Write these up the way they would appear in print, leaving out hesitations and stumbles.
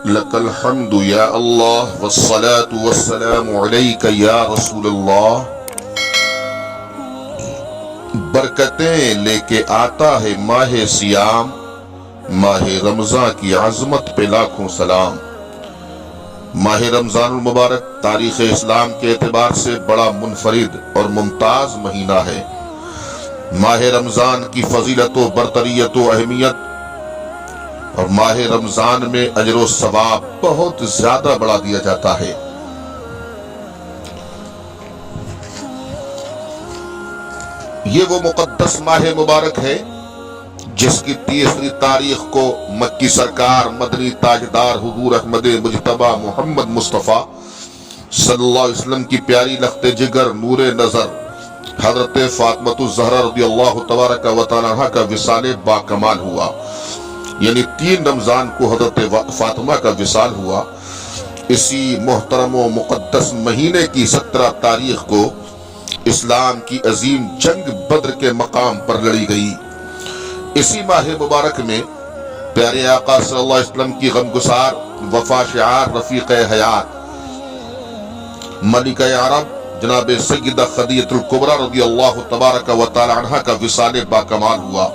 لك الحمد يا الله والصلاة والسلام عليك يا رسول اللہ۔ برکتیں لے کے آتا ہے ماہ سیام، ماہ رمضان کی عظمت پہ لاکھوں سلام۔ ماہ رمضان المبارک تاریخ اسلام کے اعتبار سے بڑا منفرد اور ممتاز مہینہ ہے۔ ماہ رمضان کی فضیلت و برتریت و اہمیت اور ماہ رمضان میں اجر و ثواب بہت زیادہ بڑھا دیا جاتا ہے۔ یہ وہ مقدس ماہ مبارک ہے جس کی 30 تاریخ کو مکی سرکار مدنی تاجدار حضور احمد مجتبی محمد مصطفیٰ صلی اللہ علیہ وسلم کی پیاری لخت جگر نور نظر حضرت فاطمۃ الزہرا رضی اللہ تبارک و تعالی عنہا کا وصال با کمال ہوا، یعنی 3 رمضان کو حضرت فاطمہ کا وصال ہوا۔ اسی محترم و مقدس مہینے کی 17 تاریخ کو اسلام کی عظیم جنگ بدر کے مقام پر لڑی گئی۔ اسی ماہ مبارک میں پیارے آقا صلی اللہ علیہ وسلم کی غمگسار وفا شعار رفیق حیات ملکہ عرب جناب سیدہ خدیجہ الکبریٰ رضی اللہ تبارک و تعالی عنہا کا وصال با کمال ہوا۔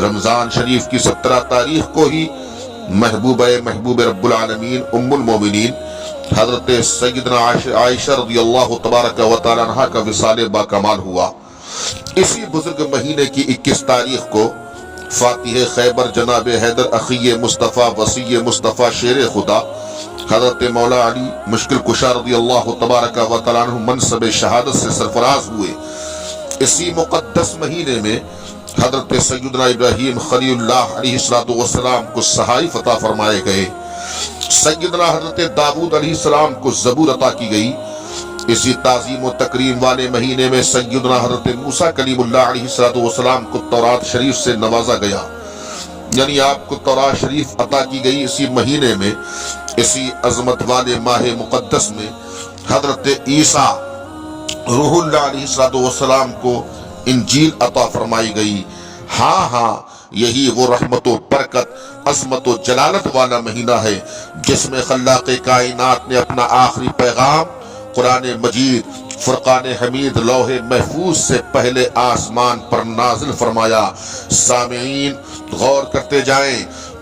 رمضان شریف کی 17 تاریخ کو ہی محبوب رب العالمین ام المومنین حضرت سیدنا عائشہ رضی اللہ تبارک و تعالی عنہا کا وصال با کمال ہوا۔ اسی بزرگ مہینے کی 21 تاریخ کو فاتح خیبر جناب حیدر اخی مصطفیٰ وصی مصطفیٰ شیر خدا حضرت مولا علی مشکل کشا رضی اللہ تبارک و تعالی عنہ منصب شہادت سے سرفراز ہوئے۔ اسی مقدس مہینے میں حضرت سیدنا ابراہیم خلیل اللہ علیہ السلام کو صحائف عطا فرمائے گئے۔ سیدنا حضرت داؤد علیہ السلام کو زبور عطا کی گئی۔ اسی تعظیم و تکریم والے مہینے میں سیدنا حضرت موسیٰ کلیم اللہ علیہ السلام کو تورات شریف سے نوازا گیا، یعنی آپ کو تورات شریف عطا کی گئی۔ اسی مہینے میں اسی عظمت والے ماہ مقدس میں حضرت عیسیٰ روح اللہ علیہ السلام کو انجیل عطا فرمائی گئی۔ ہاں یہی وہ رحمت و برکت عظمت و جلالت والا مہینہ ہے جس میں خلاق کائنات نے اپنا آخری پیغام قرآن مجید فرقان حمید لوح محفوظ سے پہلے آسمان پر نازل فرمایا۔ سامعین غور کرتے جائیں،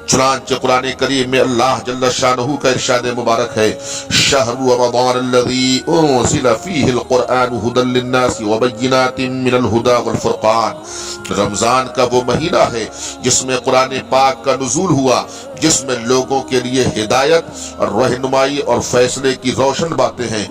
چنانچہ قرآن کریم میں اللہ جل شانہ کا ارشاد مبارک ہے، شہر رمضان الذی انزل فیہ القرآن ھدی للناس وبینات من الھدی والفرقان۔ رمضان کا وہ مہینہ ہے جس میں قرآن پاک کا نزول ہوا، جس میں لوگوں کے لیے ہدایت اور رہنمائی اور فیصلے کی روشن باتیں ہیں۔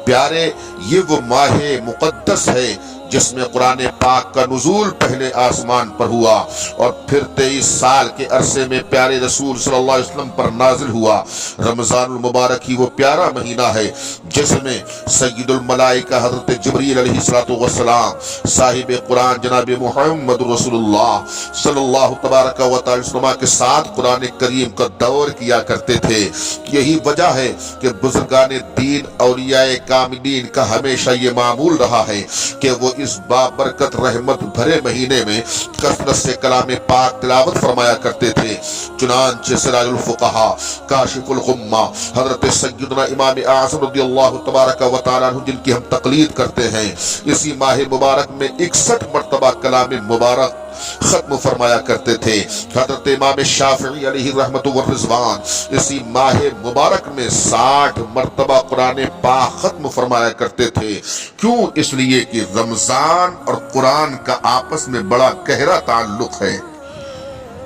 پیارے، یہ وہ ماہ مقدس ہے جس میں قرآن پاک کا نزول پہلے آسمان پر ہوا اور پھر 23 سال کے عرصے میں پیارے رسول صلی اللہ علیہ وسلم پر نازل ہوا۔ رمضان المبارک ہی وہ پیارا مہینہ ہے جس میں سید الملائکہ حضرت جبریل علیہ السلام صاحب قرآن جناب محمد رسول اللہ صلی اللہ تبارک و تعالی وسلم کے ساتھ قرآن کریم کا دور کیا کرتے تھے۔ یہی وجہ ہے کہ بزرگان دین اولیاء کاملین کا ہمیشہ یہ معمول رہا ہے کہ وہ اس بابرکت رحمت بھرے مہینے میں کثرت سے کلام پاک تلاوت فرمایا کرتے تھے۔ چنانچہ سراج الفقہا کاشف الغمہ حضرت سیدنا امام اعظم رضی اللہ تبارک و تعالی عنہ جن کی ہم تقلید کرتے ہیں، اسی ماہ مبارک میں 61 مرتبہ کلام مبارک ختم فرمایا کرتے تھے۔ حضرت امام شافعی علیہ رحمت والرضوان اسی ماہ مبارک میں 60 مرتبہ قرآن پاک ختم فرمایا کرتے تھے۔ کیوں؟ اس لیے کہ رمضان اور قرآن کا آپس میں بڑا گہرا تعلق ہے۔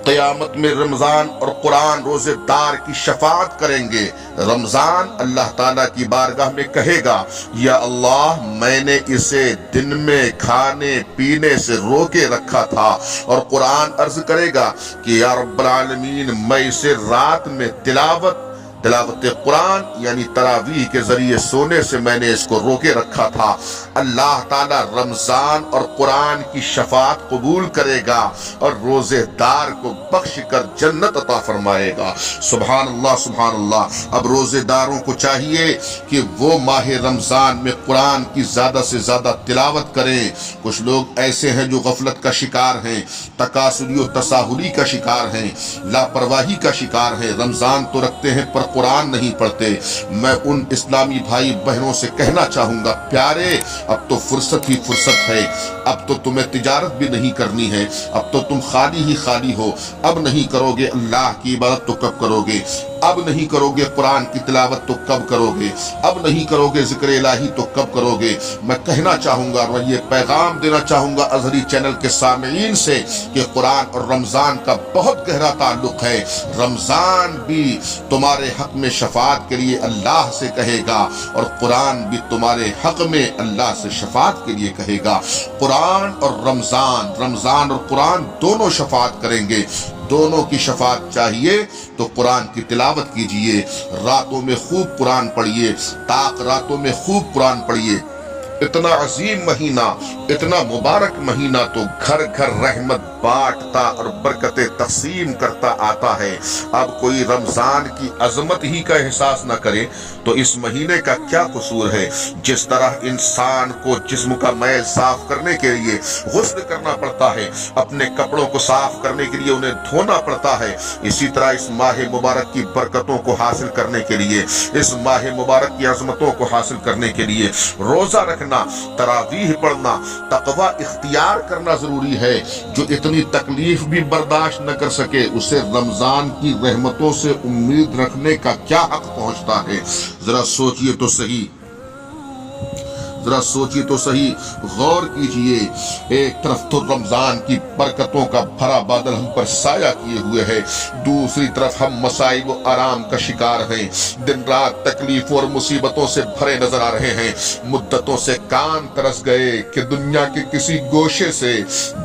قیامت میں رمضان اور قرآن روزے دار کی شفاعت کریں گے۔ رمضان اللہ تعالیٰ کی بارگاہ میں کہے گا، یا اللہ میں نے اسے دن میں کھانے پینے سے روکے رکھا تھا، اور قرآن عرض کرے گا کہ یا رب العالمین میں اسے رات میں تلاوت تلاوت قرآن یعنی تراویح کے ذریعے سونے سے میں نے اس کو روکے رکھا تھا۔ اللہ تعالیٰ رمضان اور قرآن کی شفاعت قبول کرے گا اور روزے دار کو بخش کر جنت عطا فرمائے گا۔ سبحان اللہ سبحان اللہ۔ اب روزے داروں کو چاہیے کہ وہ ماہ رمضان میں قرآن کی زیادہ سے زیادہ تلاوت کریں۔ کچھ لوگ ایسے ہیں جو غفلت کا شکار ہیں، تکاسلی و تساہلی کا شکار ہیں، لاپرواہی کا شکار ہیں، رمضان تو رکھتے ہیں پر قرآن نہیں پڑھتے۔ میں ان اسلامی بھائی بہنوں سے کہنا چاہوں گا، پیارے اب تو فرصت ہی فرصت ہے، اب تو تمہیں تجارت بھی نہیں کرنی ہے، اب تو تم خالی ہی خالی ہو۔ اب نہیں کرو گے اللہ کی عبادت تو کب کرو گے؟ اب نہیں کرو گے قرآن کی تلاوت تو کب کرو گے؟ اب نہیں کرو گے ذکر الہی تو کب کرو گے؟ میں کہنا چاہوں گا اور یہ پیغام دینا چاہوں گا ازہری چینل کے سامعین سے کہ قرآن اور رمضان کا بہت گہرا تعلق ہے۔ رمضان بھی تمہارے حق میں شفاعت کے لیے اللہ سے کہے گا اور قرآن بھی تمہارے حق میں اللہ سے شفاعت کے لیے کہے گا۔ قرآن اور رمضان اور قرآن دونوں شفاعت کریں گے۔ دونوں کی شفاعت چاہیے تو قرآن کی تلاوت کیجئے، راتوں میں خوب قرآن پڑھیے، طاق راتوں میں خوب قرآن پڑھیے۔ اتنا عظیم مہینہ، اتنا مبارک مہینہ تو گھر گھر رحمت بانٹتا اور برکتیں تقسیم کرتا آتا ہے۔ اب کوئی رمضان کی عظمت ہی کا احساس نہ کرے تو اس مہینے کا کیا قصور ہے؟ جس طرح انسان کو جسم کا میل صاف کرنے کے لیے غسل کرنا پڑتا ہے، اپنے کپڑوں کو صاف کرنے کے لیے انہیں دھونا پڑتا ہے، اسی طرح اس ماہ مبارک کی برکتوں کو حاصل کرنے کے لیے، اس ماہ مبارک کی عظمتوں کو حاصل کرنے کے لیے روزہ رکھنا، تراویح پڑھنا، تقوی اختیار کرنا ضروری ہے۔ جو اتنی تکلیف بھی برداشت نہ کر سکے اسے رمضان کی رحمتوں سے امید رکھنے کا کیا حق پہنچتا ہے؟ ذرا سوچئے تو صحیح، ذرا سوچئے تو صحیح، غور کیجئے۔ ایک طرف تو رمضان کی برکتوں کا بھرا بادل ہم پر سایہ کیے ہوئے ہے، دوسری طرف ہم مصائب و آرام کا شکار ہیں، دن رات تکلیفوں اور مصیبتوں سے بھرے نظر آ رہے ہیں۔ مدتوں سے کان ترس گئے کہ دنیا کے کسی گوشے سے،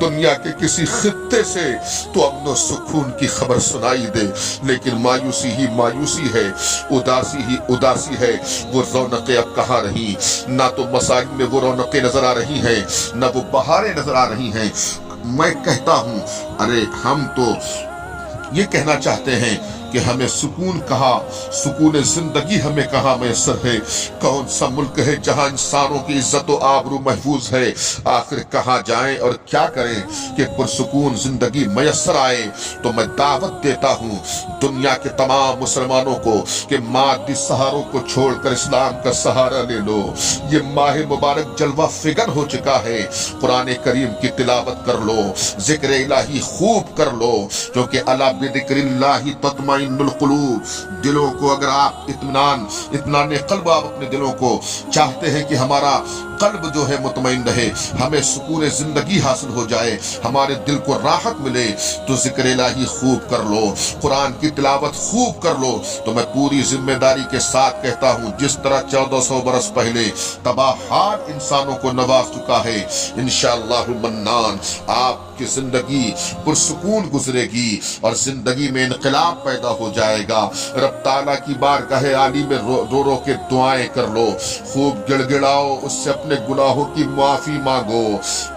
دنیا کے کسی خطے سے تو امن و سکون کی خبر سنائی دے، لیکن مایوسی ہی مایوسی ہے، اداسی ہی اداسی ہے۔ وہ رونقیں اب کہاں رہی؟ نہ تو مساجد میں وہ رونقیں نظر آ رہی ہیں، نہ وہ بہاریں نظر آ رہی ہیں۔ میں کہتا ہوں ارے ہم تو یہ کہنا چاہتے ہیں کہ ہمیں سکون کہاں، سکون زندگی ہمیں کہاں میسر ہے؟ کون سا ملک ہے جہاں انسانوں کی عزت و آبرو محفوظ ہے؟ آخر کہاں جائیں اور کیا کریں کہ پرسکون زندگی میسر آئے؟ تو میں دعوت دیتا ہوں دنیا کے تمام مسلمانوں کو کہ مادی سہاروں کو چھوڑ کر اسلام کا سہارا لے لو۔ یہ ماہ مبارک جلوہ فگر ہو چکا ہے، قرآن کریم کی تلاوت کر لو، ذکر الہی خوب کر لو، کیونکہ الا بذکر اللہ تطمئن القلوب۔ دلوں کو اگر آپ اطمینان قلب آپ اپنے دلوں کو چاہتے ہیں کہ ہمارا قلب جو ہے مطمئن رہے، ہمیں سکون زندگی حاصل ہو جائے، ہمارے دل کو راحت ملے، تو ذکر الہی خوب کر لو، قرآن کی تلاوت خوب کر لو۔ تو میں پوری ذمہ داری کے ساتھ کہتا ہوں جس طرح 1400 برس پہلے تباہ حال انسانوں کو نواز چکا ہے، انشاءاللہ المنان آپ کی زندگی پرسکون گزرے گی اور زندگی میں انقلاب پیدا ہو جائے گا۔ رب تعالیٰ کی بارگاہ عالی میں رو رو کے دعائیں کر لو، خوب گڑ گڑاؤ، اس سے اپنے گناہوں کی معافی مانگو۔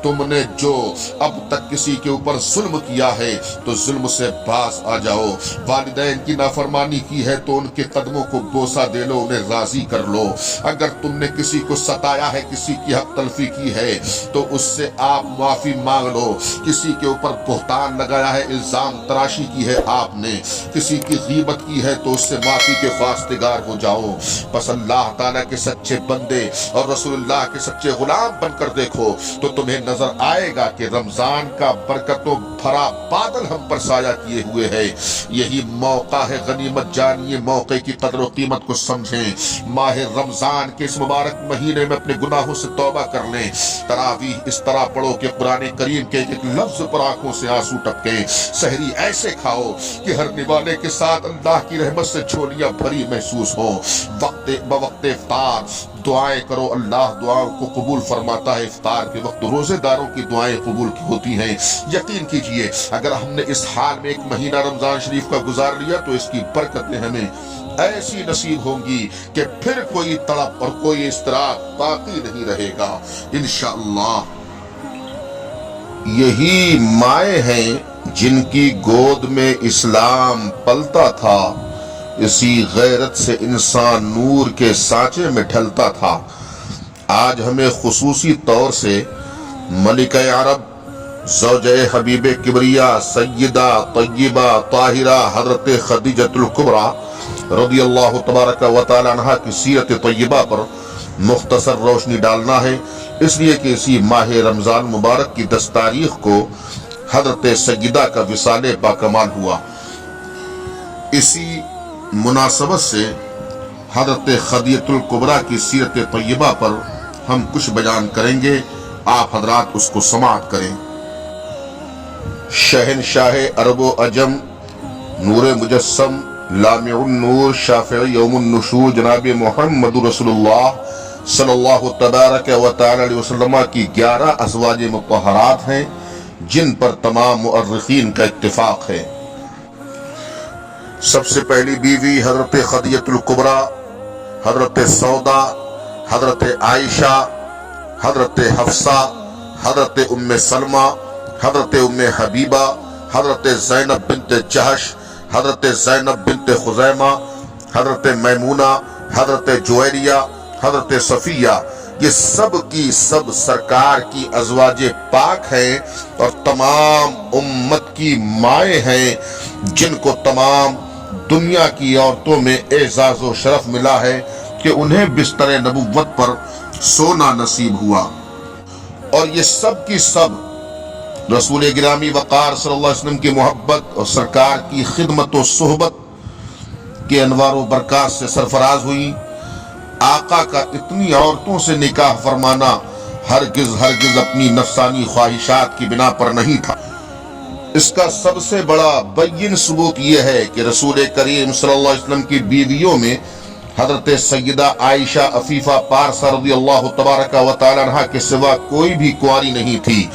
تم نے جو اب تک کسی کے اوپر ظلم کیا ہے تو ظلم سے باز آ جاؤ۔ والدین کی نافرمانی کی ہے تو ان کے قدموں کو بوسہ دے لو، انہیں راضی کر لو۔ اگر تم نے کسی کو ستایا ہے، کسی کی حق تلفی کی ہے تو اس سے آپ معافی مانگ لو۔ کسی کے اوپر بہتان لگایا ہے، الزام تراشی کی ہے آپ نے، کسی کی غیبت کی ہے تو اس سے معافی کے خواستگار ہو جاؤ۔ بس اللہ تعالیٰ کے سچے بندے اور رسول اللہ کے سچے غلام بن کر دیکھو تو تمہیں نظر آئے گا کہ رمضان کا برکتوں بھرا بادل ہم پر سایہ کیے ہوئے ہے۔ یہی موقع ہے، غنیمت جانیے، موقع کی قدر و قیمت کو سمجھیں۔ ماہ رمضان کے اس مبارک مہینے میں اپنے گناہوں سے توبہ کر لیں۔ تراویح اس طرح پڑھو کہ قرآن کریم کے ایک لفظ پر آنکھوں سے آنسو ٹپکیں۔ سحری ایسے کھاؤ کہ ہر نوالے کے ساتھ اللہ کی رحمت سے جھولیاں بھری محسوس ہوں۔ وقت بوقت افطار دعائیں کرو، اللہ دعاؤں کو قبول فرماتا ہے۔ افطار کے وقت روزے داروں کی دعائیں قبول ہوتی ہیں۔ یقین کیجئے اگر ہم نے اس حال میں ایک مہینہ رمضان شریف کا گزار لیا تو اس کی برکتیں ہمیں ایسی نصیب ہوں گی کہ پھر کوئی تڑپ اور کوئی اضطراب باقی نہیں رہے گا انشاءاللہ۔ یہی مائیں ہیں جن کی گود میں اسلام پلتا تھا، اسی غیرت سے انسان نور کے سانچے میں ڈھلتا تھا۔ آج ہمیں خصوصی طور سے ملکہ عرب، زوجہ حبیب کبریا، سیدہ طیبہ طاہرہ حضرت خدیجۃ الکبریٰ رضی اللہ تبارک و تعالی عنہا کی سیرت طیبہ پر مختصر روشنی ڈالنا ہے، اس لیے کہ اسی ماہ رمضان مبارک کی 10 تاریخ کو حضرت سیدہ کا وصال باکمال ہوا۔ اسی مناسبت سے حضرت خدیجۃ الکبریٰ کی سیرت طیبہ پر ہم کچھ بیان کریں گے، آپ حضرات اس کو سماعت کریں۔ شہنشاہ عرب و عجم، نور مجسم، لامع النور، شافع یوم النشور، جناب محمد رسول اللہ صلی اللہ تبارک و تعالی علیہ وسلم کی 11 ازواج مطہرات ہیں جن پر تمام مؤرخین کا اتفاق ہے۔ سب سے پہلی بیوی حضرت خدیجۃ الکبریٰ، حضرت سودا، حضرت عائشہ، حضرت حفصہ، حضرت ام سلمہ، حضرت ام حبیبہ، حضرت زینب بنت جہش، حضرت زینب بنت خزیمہ، حضرت میمونہ، حضرت جویریہ، حضرت صفیہ، یہ سب کی سب سرکار کی ازواج پاک ہیں اور تمام امت کی مائیں ہیں جن کو تمام دنیا کی عورتوں میں اعزاز و شرف ملا ہے کہ انہیں بستر نبوت پر سونا نصیب ہوا۔ اور یہ سب کی سب رسول گرامی وقار صلی اللہ علیہ وسلم کی محبت اور سرکار کی خدمت و صحبت کے انوار و برکات سے سرفراز ہوئی۔ آقا کا اتنی عورتوں سے نکاح فرمانا ہرگز اپنی نفسانی خواہشات کی بنا پر نہیں تھا۔ اس کا سب سے بڑا بین ثبوت یہ ہے کہ رسول کریم صلی اللہ علیہ وسلم کی بیویوں میں حضرت سیدہ عائشہ عفیفہ پارسہ رضی اللہ تبارک و تعالی عنہا کے سوا کوئی بھی کنواری نہیں تھی،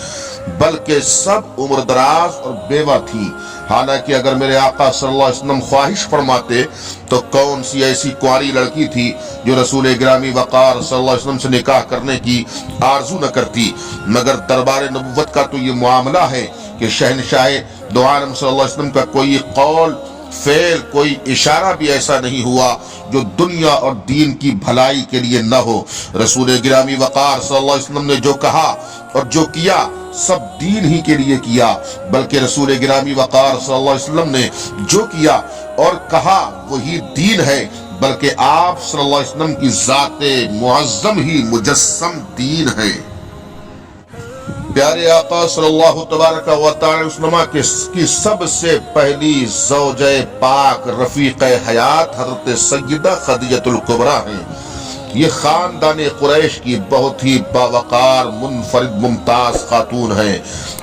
بلکہ سب عمر دراز اور بیوہ تھی۔ حالانکہ اگر میرے آقا صلی اللہ علیہ وسلم خواہش فرماتے تو کون سی ایسی کنواری لڑکی تھی جو رسول گرامی وقار صلی اللہ علیہ وسلم سے نکاح کرنے کی آرزو نہ کرتی، مگر دربار نبوت کا تو یہ معاملہ ہے کہ شہنشاہ دو عالم صلی اللہ علیہ وسلم کا کوئی قول، فعل، کوئی اشارہ بھی ایسا نہیں ہوا جو دنیا اور دین کی بھلائی کے لیے نہ ہو۔ رسول گرامی وقار صلی اللہ علیہ وسلم نے جو کہا اور جو کیا سب دین ہی کے لیے کیا، بلکہ رسول گرامی وقار صلی اللہ علیہ وسلم نے جو کیا اور کہا وہی دین ہے، بلکہ آپ صلی اللہ علیہ وسلم کی ذات معظم ہی مجسم دین ہے۔ پیارے آقا صلی اللہ تبارک و تعالی وسلم کی سب سے پہلی زوجہ پاک رفیق حیات حضرت سیدہ خدیجۃ الکبریٰ ہیں۔ یہ خاندان قریش کی بہت ہی باوقار، منفرد، ممتاز خاتون ہیں۔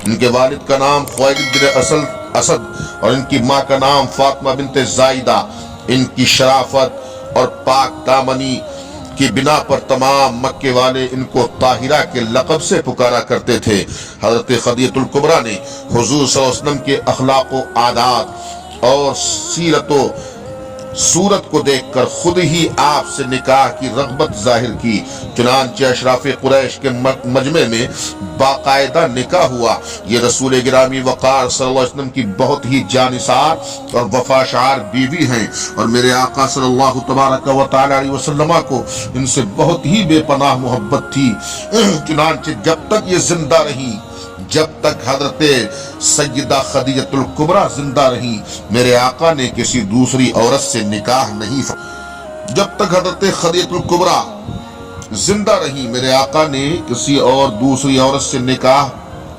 ان کے والد کا نام خویلد بن اسد اور ان کی ماں کا نام فاطمہ بنت زائدہ۔ ان کی شرافت اور پاک دامنی کی بنا پر تمام مکے والے ان کو طاہرہ کے لقب سے پکارا کرتے تھے۔ حضرت خدیجۃ الکبریٰ نے حضور صلی اللہ علیہ وسلم کے اخلاق و عادات اور سیرت و صورت کو دیکھ کر خود ہی آپ سے نکاح کی رغبت ظاہر کی، چنانچہ اشراف قریش کے مجمع میں باقاعدہ نکاح ہوا۔ یہ رسول گرامی وقار صلی اللہ علیہ وسلم کی بہت ہی جانثار اور وفاشار بیوی ہیں، اور میرے آقا صلی اللہ تبارک و تعالی علیہ وسلم کو ان سے بہت ہی بے پناہ محبت تھی۔ چنانچہ جب تک یہ زندہ رہی، جب تک حضرت سیدہ خدیجۃ الکبریٰ زندہ رہی، میرے آقا نے کسی دوسری عورت سے نکاح نہیں فرمایا۔ جب تک حضرت خدیجۃ الکبریٰ زندہ رہی، میرے آقا نے کسی اور دوسری عورت سے نکاح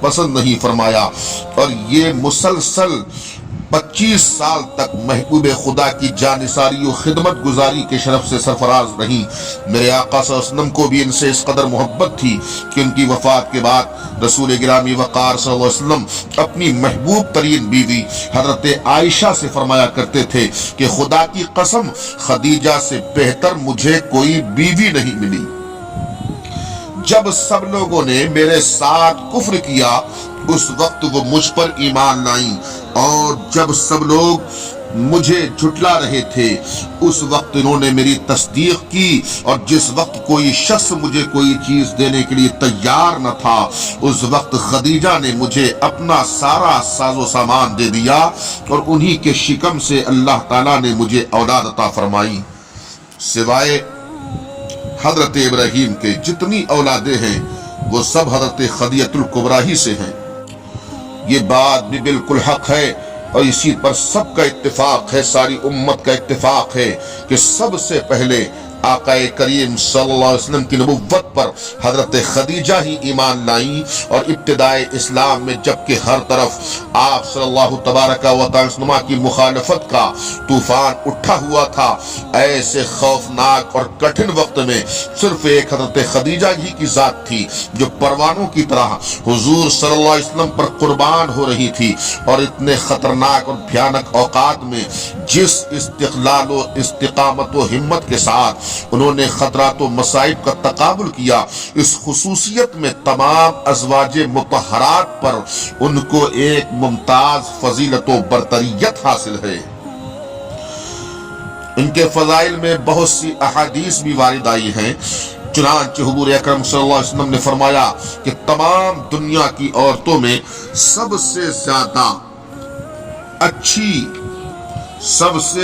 پسند نہیں فرمایا، اور یہ مسلسل 25 سال تک محبوب خدا کی جانثاری و خدمت گزاری کے شرف سے سرفراز رہی۔ میرے آقا صلی اللہ علیہ وسلم کو بھی ان سے اس قدر محبت تھی کہ ان کی وفات کے بعد رسول گرامی وقار صلی اللہ علیہ وسلم اپنی محبوب ترین بیوی حضرت عائشہ سے فرمایا کرتے تھے کہ خدا کی قسم خدیجہ سے بہتر مجھے کوئی بیوی نہیں ملی۔ جب سب لوگوں نے میرے ساتھ کفر کیا اس وقت وہ مجھ پر ایمان لائیں، اور جب سب لوگ مجھے جھٹلا رہے تھے اس وقت انہوں نے میری تصدیق کی، اور جس وقت کوئی شخص مجھے کوئی چیز دینے کے لیے تیار نہ تھا اس وقت خدیجہ نے مجھے اپنا سارا ساز و سامان دے دیا، اور انہی کے شکم سے اللہ تعالیٰ نے مجھے اولاد عطا فرمائی۔ سوائے حضرت ابراہیم کے جتنی اولادیں ہیں وہ سب حضرت خدیجہ الکبریٰ ہی سے ہیں۔ یہ بات بھی بالکل حق ہے، اور اسی پر سب کا اتفاق ہے، ساری امت کا اتفاق ہے کہ سب سے پہلے آقا کریم صلی اللہ علیہ وسلم کی نبوت پر حضرت خدیجہ ہی ایمان لائیں، اور ابتدائے اسلام میں جبکہ ہر طرف آپ صلی اللہ تبارک و تعالی وسلم کی مخالفت کا طوفان اٹھا ہوا تھا، ایسے خوفناک اور کٹھن وقت میں صرف ایک حضرت خدیجہ ہی کی ذات تھی جو پروانوں کی طرح حضور صلی اللہ علیہ وسلم پر قربان ہو رہی تھی، اور اتنے خطرناک اور بھیانک اوقات میں جس استقلال و استقامت و ہمت کے ساتھ انہوں نے خطرات و مصائب کا تقابل کیا، اس خصوصیت میں تمام ازواج مطہرات پر ان کو ایک ممتاز فضیلت و برتریت حاصل ہے۔ ان کے فضائل میں بہت سی احادیث بھی وارد آئی ہیں، چنانچہ حضور اکرم صلی اللہ علیہ وسلم نے فرمایا کہ تمام دنیا کی عورتوں میں سب سے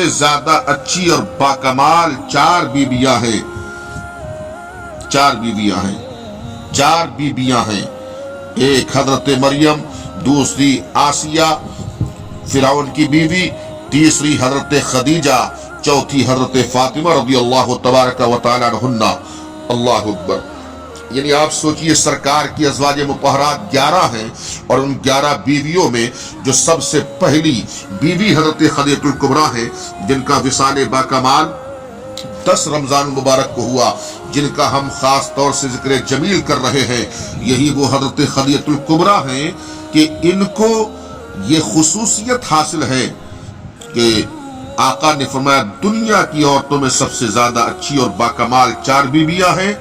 زیادہ اچھی اور باکمال چار بیویاں ہیں، ایک حضرت مریم، دوسری آسیہ فرعون کی بیوی، تیسری حضرت خدیجہ، چوتھی حضرت فاطمہ رضی اللہ تبارک و تعالی عنہا۔ اللہ اکبر! یعنی آپ سوچئے سرکار کی ازواج مطہرات 11 ہیں، اور ان 11 بیویوں میں جو سب سے پہلی بیوی حضرت خدیجہ الکبریٰ ہے، جن کا وصال باکمال 10 رمضان مبارک کو ہوا، جن کا ہم خاص طور سے ذکر جمیل کر رہے ہیں، یہی وہ حضرت خدیجہ الکبریٰ ہیں کہ ان کو یہ خصوصیت حاصل ہے کہ آقا نے فرمایا دنیا کی عورتوں میں سب سے زیادہ اچھی اور باکمال 4 بیویاں ہیں،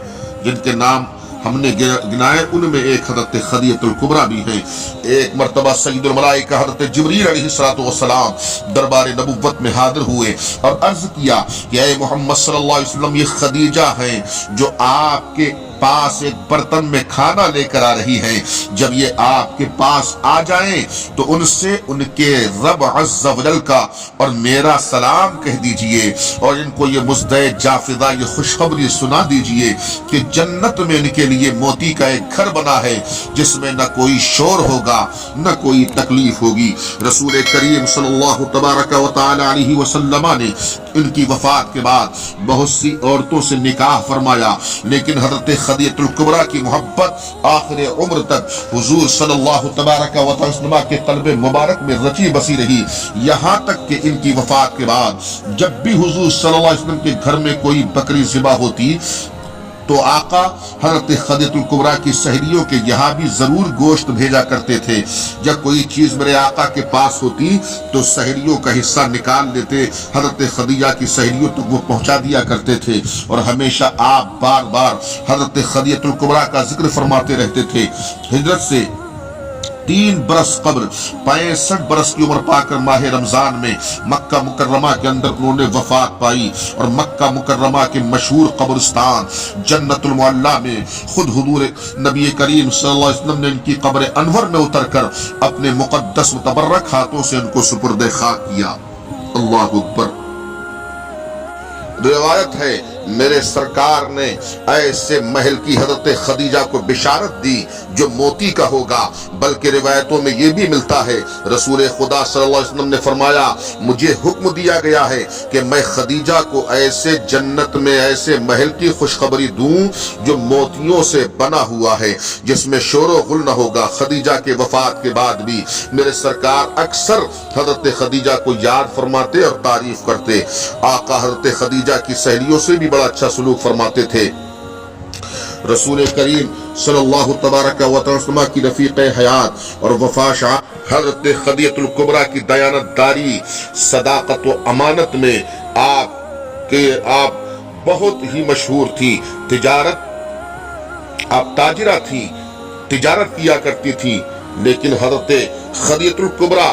جن کے نام ہم نے گنائے، ان میں ایک حضرت خدیجہ الکبریٰ بھی ہیں۔ ایک مرتبہ سید الملائکہ حضرت جبریل علیہ السلام دربار نبوت میں حاضر ہوئے اور عرض کیا کہ اے محمد صلی اللہ علیہ وسلم، یہ خدیجہ ہیں جو آپ کے پاس ایک برتن میں کھانا لے کر آ رہی ہیں، جب یہ آپ کے پاس آ جائیں تو ان سے ان کے رب عز و جل کا اور میرا سلام کہہ دیجئے، اور ان کو یہ مزدہ جافدہ یہ خوشخبری سنا دیجئے کہ جنت میں ان کے لیے موتی کا ایک گھر بنا ہے، جس میں نہ کوئی شور ہوگا نہ کوئی تکلیف ہوگی۔ رسول کریم صلی اللہ تبارک و تعالی علیہ وسلم نے ان کی وفات کے بعد بہت سی عورتوں سے نکاح فرمایا، لیکن حضرت خدیجہ الکبریٰ کی محبت آخر عمر تک حضور صلی اللہ تبارک و تعالی وسلم کے قلب مبارک میں رچی بسی رہی، یہاں تک کہ ان کی وفات کے بعد جب بھی حضور صلی اللہ علیہ وسلم کے گھر میں کوئی بکری ذبح ہوتی تو آقا حضرت خدیجہ الکبریٰ کی سہیلیوں کے یہاں بھی ضرور گوشت بھیجا کرتے تھے۔ جب کوئی چیز میرے آقا کے پاس ہوتی تو سہیلیوں کا حصہ نکال لیتے، حضرت خدیجہ کی سہیلیوں تک وہ پہنچا دیا کرتے تھے، اور ہمیشہ آپ بار بار حضرت خدیجہ الکبریٰ کا ذکر فرماتے رہتے تھے۔ ہجرت سے 3 برس قبل 65 برس کی عمر پا کر ماہ رمضان میں مکہ مکرمہ کے اندر انہوں نے وفات پائی، اور مکہ مکرمہ کے مشہور قبرستان جنت المعلیٰ میں خود حضور نبی کریم صلی اللہ علیہ وسلم نے ان کی قبر انور میں اتر کر اپنے مقدس متبرک ہاتھوں سے ان کو سپرد خاک کیا۔ اللہ اکبر! روایت ہے میرے سرکار نے ایسے محل کی حضرت خدیجہ کو بشارت دی جو موتی کا ہوگا، بلکہ روایتوں میں یہ بھی ملتا ہے رسول خدا صلی اللہ علیہ وسلم نے فرمایا مجھے حکم دیا گیا ہے کہ میں خدیجہ کو ایسے جنت میں ایسے محل کی خوشخبری دوں جو موتیوں سے بنا ہوا ہے، جس میں شور و غل نہ ہوگا۔ خدیجہ کے وفات کے بعد بھی میرے سرکار اکثر حضرت خدیجہ کو یاد فرماتے اور تعریف کرتے۔ آقا حضرت خدیجہ کی سہیلیوں سے بھی بڑا اچھا سلوک فرماتے تھے۔ رسول کریم صلی اللہ تبارک و تعالی وسلم کی رفیق حیات اور وفا شاہ حضرت خدیجہ الکبریٰ کی دیانت داری، صداقت و امانت میں آپ بہت ہی مشہور تھی۔ آپ تاجرہ تھی، تجارت کیا کرتی تھی، لیکن حضرت خدیجہ الکبریٰ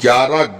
11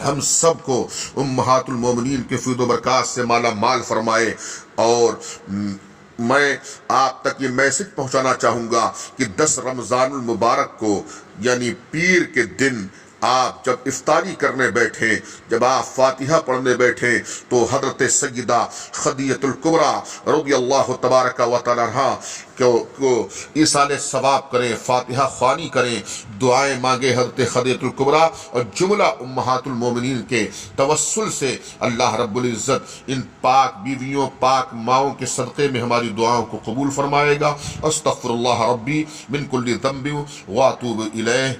ہم سب کو امہات المومنین کے فیض و برکات سے مالا مال فرمائے۔ اور میں آپ تک یہ میسج پہنچانا چاہوں گا کہ 10 رمضان المبارک کو یعنی پیر کے دن آپ جب افطاری کرنے بیٹھیں، جب آپ فاتحہ پڑھنے بیٹھیں تو حضرت سیدہ خدیجہ الکبریٰ رضی اللہ تبارک و تعالی عنہا کو ایصال ثواب کریں، فاتحہ خوانی کریں، دعائیں مانگے حضرت خدیجہ الکبریٰ اور جملہ امہات المومنین کے توسل سے اللہ رب العزت ان پاک بیویوں، پاک ماؤں کے صدقے میں ہماری دعاؤں کو قبول فرمائے گا۔ استغفر اللہ ربی من کل ذنب واتوب الیہ۔